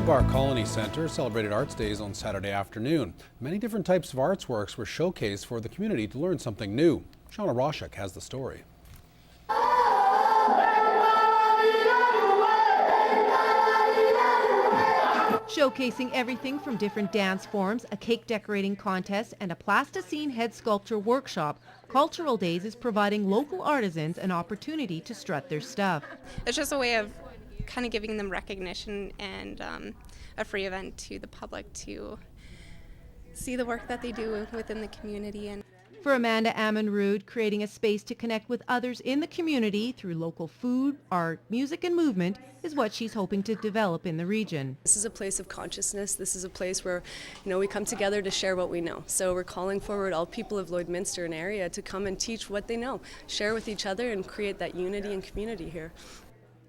Barr Colony Centre celebrated Arts Days on Saturday afternoon. Many different types of artworks were showcased for the community to learn something new. Shauna Roshak has the story. Showcasing everything from different dance forms, a cake decorating contest, and a plasticine head sculpture workshop, Cultural Days is providing local artisans an opportunity to strut their stuff. It's just a way of kind of giving them recognition and a free event to the public to see the work that they do within the community. And for Amanda Amon-Rood, creating a space to connect with others in the community through local food, art, music and movement is what she's hoping to develop in the region. This is a place of consciousness. This is a place where, we come together to share what we know. So we're calling forward all people of Lloydminster and area to come and teach what they know, share with each other and create that unity and community here.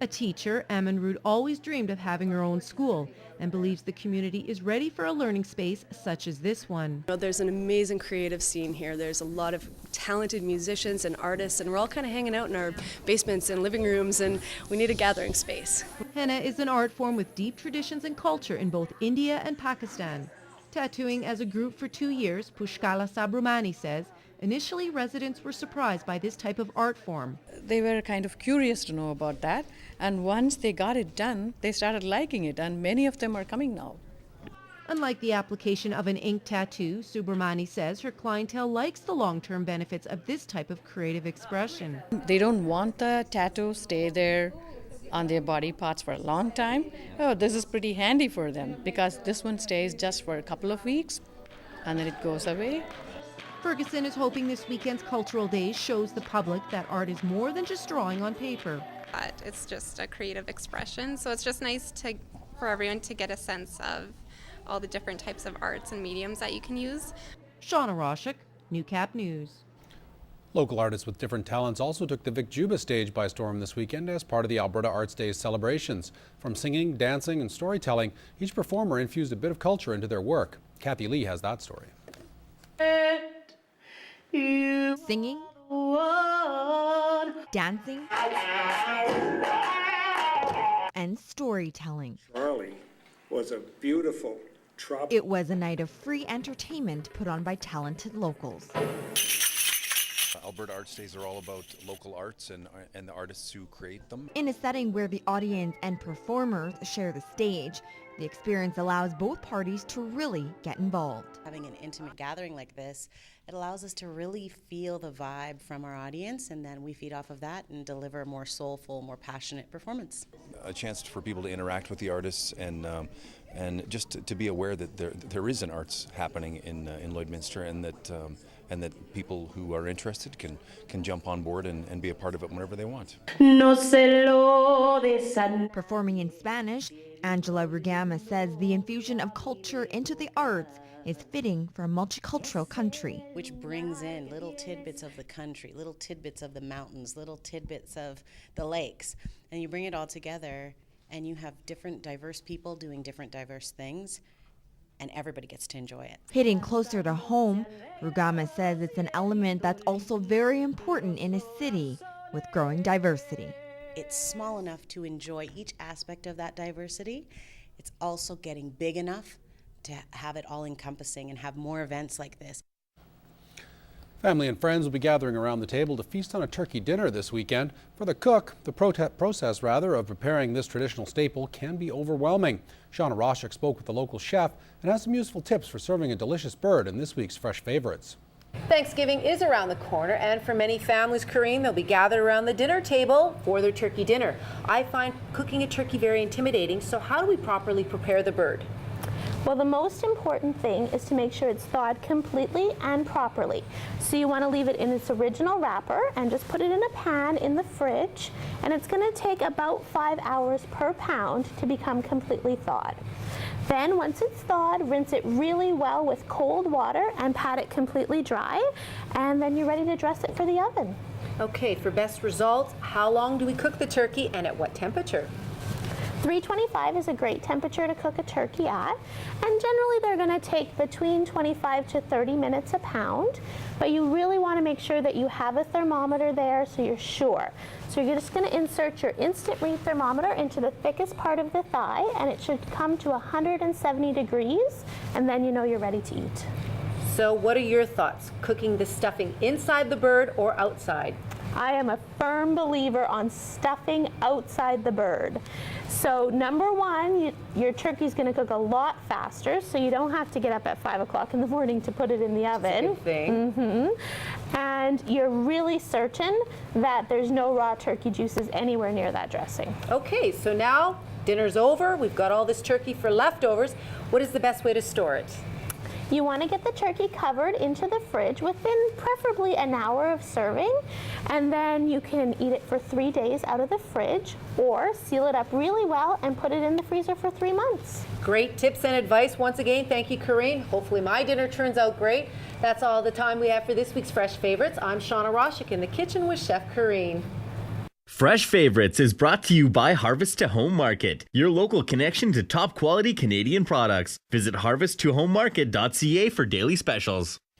A teacher, Amon-Rood always dreamed of having her own school and believes the community is ready for a learning space such as this one. There's an amazing creative scene here. There's a lot of talented musicians and artists, and we're all kind of hanging out in our basements and living rooms, and we need a gathering space. Henna is an art form with deep traditions and culture in both India and Pakistan. Tattooing as a group for 2 years, Pushkala Subramani says, initially residents were surprised by this type of art form. They were kind of curious to know about that, and once they got it done, they started liking it, and many of them are coming now. Unlike the application of an ink tattoo, Subramani says her clientele likes the long-term benefits of this type of creative expression. They don't want the tattoo stay there on their body parts for a long time. Oh, this is pretty handy for them because this one stays just for a couple of weeks and then it goes away. Ferguson is hoping this weekend's Cultural Days shows the public that art is more than just drawing on paper. it's just a creative expression, so it's just nice for everyone to get a sense of all the different types of arts and mediums that you can use. Shauna Roshak, Newcap News. Local artists with different talents also took the Vic Juba stage by storm this weekend as part of the Alberta Arts Days celebrations. From singing, dancing and storytelling, each performer infused a bit of culture into their work. Kathy Lee has that story. Singing, dancing, and storytelling. Charlie was a beautiful tropical. It was a night of free entertainment put on by talented locals. Alberta Arts Days are all about local arts and the artists who create them. In a setting where the audience and performers share the stage, the experience allows both parties to really get involved. Having an intimate gathering like this, it allows us to really feel the vibe from our audience, and then we feed off of that and deliver a more soulful, more passionate performance. A chance for people to interact with the artists and just to be aware that there is an arts happening in Lloydminster, and that people who are interested can jump on board and be a part of it whenever they want. Performing in Spanish, Angela Rugama says the infusion of culture into the arts is fitting for a multicultural country. Which brings in little tidbits of the country, little tidbits of the mountains, little tidbits of the lakes, and you bring it all together and you have different diverse people doing different diverse things, and everybody gets to enjoy it. Hitting closer to home, Rugama says it's an element that's also very important in a city with growing diversity. It's small enough to enjoy each aspect of that diversity. It's also getting big enough to have it all encompassing and have more events like this. Family and friends will be gathering around the table to feast on a turkey dinner this weekend. For the cook, the process of preparing this traditional staple can be overwhelming. Shauna Roshak spoke with the local chef and has some useful tips for serving a delicious bird in this week's Fresh Favorites. Thanksgiving is around the corner, and for many families, Karine, they'll be gathered around the dinner table for their turkey dinner. I find cooking a turkey very intimidating, so how do we properly prepare the bird? Well, the most important thing is to make sure it's thawed completely and properly. So you want to leave it in its original wrapper and just put it in a pan in the fridge, and it's going to take about 5 hours per pound to become completely thawed. Then once it's thawed, rinse it really well with cold water and pat it completely dry, and then you're ready to dress it for the oven. Okay, for best results, how long do we cook the turkey and at what temperature? 325 is a great temperature to cook a turkey at, and generally they're going to take between 25 to 30 minutes a pound, but you really want to make sure that you have a thermometer there so you're sure. So you're just going to insert your instant read thermometer into the thickest part of the thigh, and it should come to 170 degrees, and then you know you're ready to eat. So what are your thoughts? Cooking the stuffing inside the bird or outside? I am a firm believer on stuffing outside the bird. So number one, your turkey's going to cook a lot faster, so you don't have to get up at 5 o'clock in the morning to put it in the oven. Good thing. And you're really certain that there's no raw turkey juices anywhere near that dressing. Okay, so now dinner's over. We've got all this turkey for leftovers. What is the best way to store it? You want to get the turkey covered into the fridge within preferably an hour of serving, and then you can eat it for 3 days out of the fridge, or seal it up really well and put it in the freezer for 3 months. Great tips and advice. Once again, thank you, Corinne. Hopefully my dinner turns out great. That's all the time we have for this week's Fresh Favorites. I'm Shauna Roshik in the kitchen with Chef Corinne. Fresh Favorites is brought to you by Harvest to Home Market, your local connection to top quality Canadian products. Visit harvesttohomemarket.ca for daily specials.